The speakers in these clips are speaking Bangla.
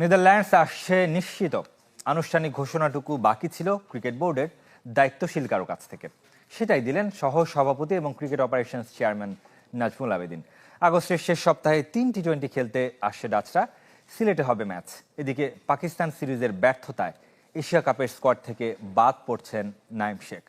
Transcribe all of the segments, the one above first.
নেদারল্যান্ডস আসছে নিশ্চিত। আনুষ্ঠানিক ঘোষণাটুকু বাকি ছিল ক্রিকেট বোর্ডের দায়িত্বশীল কারো কাছ থেকে। সেটাই দিলেন সহ সভাপতি এবং cricket operations chairman Nazmul Abedin. আগস্টের শেষ সপ্তাহে 3 টি-20 খেলতে আসছে ডাচরা। সিলেটে হবে ম্যাচ। এদিকে পাকিস্তান সিরিজের ব্যর্থতায় এশিয়া কাপের স্কোয়াড থেকে বাদ পড়ছেন নাঈম শেখ।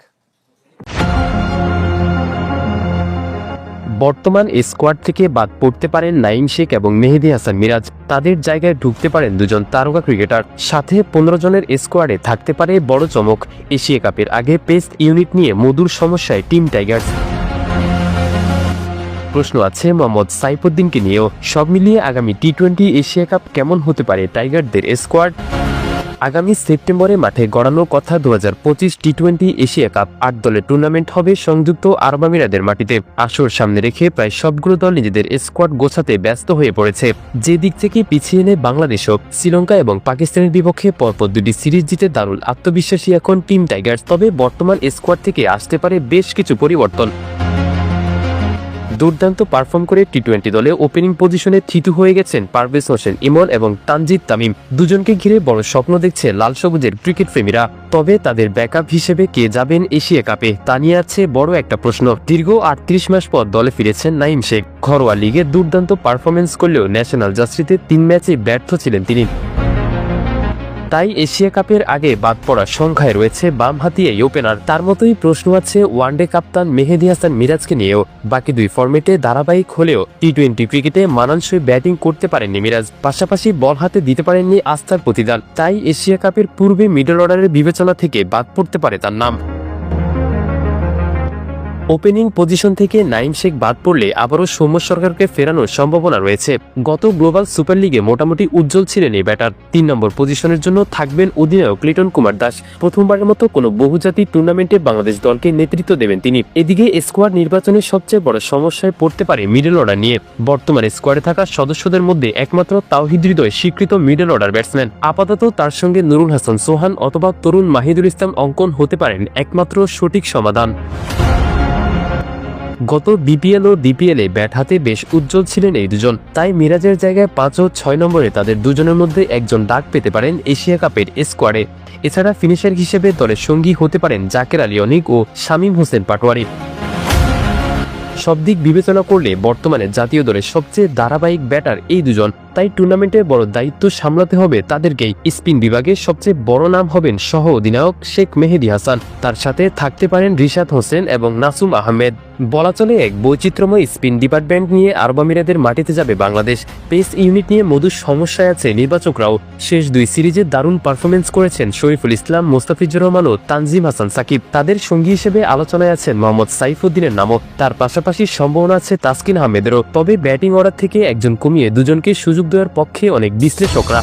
বর্তমান স্কোয়াড থেকে বাদ পড়তে পারেন নাঈম শেখ এবং মেহেদী হাসান মিরাজ। তাদের জায়গায় ঢুকতে পারেন দুজন তারকা ক্রিকেটার। সাথে 15 জনের স্কোয়াডে থাকতে পারে বড় চমক। এশিয়া কাপের আগে পেস ইউনিট নিয়ে মধুর সমস্যায় টিম টাইগার্স। প্রশ্ন আছে মোহাম্মদ সাইফুদ্দিনকে নিয়েও। সব মিলিয়ে আগামী টি-20 এশিয়া কাপ কেমন হতে পারে টাইগারদের স্কোয়াড? আগামী সেপ্টেম্বরে মাঠে গড়ানোর কথা 2025 টি-20 এশিয়া কাপ। 8 দলের টুর্নামেন্ট হবে সংযুক্ত আরব আমিরাতের মাটিতে। আসর সামনে রেখে প্রায় সবগুলো দল নিজেদের স্কোয়াড গোছাতে ব্যস্ত হয়ে পড়েছে। যে দিক থেকে পিছিয়ে নেই বাংলাদেশও। শ্রীলঙ্কা এবং পাকিস্তানের বিপক্ষে পরপর 2টি সিরিজ জিতে দারুণ আত্মবিশ্বাসী এখন টিম টাইগার্স। তবে বর্তমান স্কোয়াড থেকে আসতে পারে বেশ কিছু পরিবর্তন। দুর্দান্ত পারফর্ম করে টি-20 দলে ওপেনিং পজিশনে থিতু হয়ে গেছেন পারভেজ হোসেন ইমন এবং তানজিদ তামিম। দুজনকে ঘিরে বড় স্বপ্ন দেখছে লাল সবুজের ক্রিকেট প্রেমীরা। তবে তাদের ব্যাকআপ হিসেবে কে যাবেন এশিয়া কাপে তা নিয়ে আছে বড় একটা প্রশ্ন। দীর্ঘ 38 মাস পর দলে ফিরেছেন নাঈম শেখ। ঘরোয়া লিগে দুর্দান্ত পারফরমেন্স করলেও ন্যাশনাল জার্সিতে 3 ম্যাচে ব্যর্থ ছিলেন তিনি। তাই এশিয়া কাপের আগে বাদ পড়া সংখ্যায় রয়েছে বামহাতি এই ওপেনার। তার মতোই প্রশ্ন আছে ওয়ানডে কাপ্তান মেহেদী হাসান মিরাজকে নিয়েও। বাকি 2 ফরম্যাটে ধারাবাহিক হলেও টি-20 ক্রিকেটে মানানসই ব্যাটিং করতে পারেননি মিরাজ। পাশাপাশি বল হাতে দিতে পারেননি আস্থার প্রতিদান। তাই এশিয়া কাপের পূর্বে মিডল অর্ডারের বিবেচনা থেকে বাদ পড়তে পারে তার নাম। ওপেনিং পজিশন থেকে নাঈম শেখ বাদ পড়লে আবারও সৌম্য সরকারকে ফেরানোর সম্ভাবনা রয়েছে। গত গ্লোবাল সুপার লিগে মোটামুটি উজ্জ্বল ছিলেন এই ব্যাটার। 3 নম্বর পজিশনের জন্য থাকবেন অধিনায়ক লিটন কুমার দাস। প্রথমবারের মতো কোনো বহুজাতিক টুর্নামেন্টে বাংলাদেশ দলকে নেতৃত্ব দেবেন তিনি। এদিকে স্কোয়াড নির্বাচনের সবচেয়ে বড় সমস্যায় পড়তে পারে মিডল অর্ডার নিয়ে। বর্তমানে স্কোয়াডে থাকা সদস্যদের মধ্যে একমাত্র তাওহিদ হৃদয় স্বীকৃত মিডল অর্ডার ব্যাটসম্যান। আপাতত তার সঙ্গে নুরুল হাসান সোহান অথবা তরুণ মাহিদুল ইসলাম অঙ্কন হতে পারেন একমাত্র সঠিক সমাধান। গত বিপিএল ও ডিপিএল এ ব্যাট হাতে বেশ উজ্জ্বল ছিলেন এই দুজন। তাই মিরাজের জায়গায় 5 ও 6 নম্বরে তাদের দুজনের মধ্যে একজন ডাক পেতে পারেন এশিয়া কাপের স্কোয়াডে। এছাড়া ফিনিশার হিসেবে দলের সঙ্গী হতে পারেন জাকের আলী অনিক ও শামীম হোসেন পাটোয়ারি। সব দিক বিবেচনা করলে বর্তমানে জাতীয় দলের সবচেয়ে ধারাবাহিক ব্যাটার এই দুজন। তাই টুর্নামেন্টের বড় দায়িত্ব সামলাতে হবে তাদেরকেই। স্পিন বিভাগে সবচেয়ে বড় নাম হবেন সহ অধিনায়ক শেখ মেহেদী হাসান। তার সাথে থাকতে পারেন রিশাদ হোসেন এবং নাসুম আহমেদ। বলা চলে এক বৈচিত্র্যময় স্পিন ডিপার্টমেন্ট নিয়ে আরব আমিরাতের মাটিতে যাবে বাংলাদেশ। পেস ইউনিট নিয়ে মধুর সমস্যায় আছে নির্বাচকরাও। শেষ 2 সিরিজে দারুণ পারফরমেন্স করেছেন শরীফুল ইসলাম, মোস্তাফিজুর রহমান ও তানজিম হাসান সাকিব। তাদের সঙ্গী হিসেবে আলোচনায় আছেন মোহাম্মদ সাইফুদ্দিনের নামও। তার পাশাপাশি সম্ভাবনা আছে তাসকিন আহমেদেরও। তবে ব্যাটিং অর্ডার থেকে একজন কমিয়ে দুজনকে সুযোগ দেওয়ার পক্ষে অনেক বিশ্লেষকরা।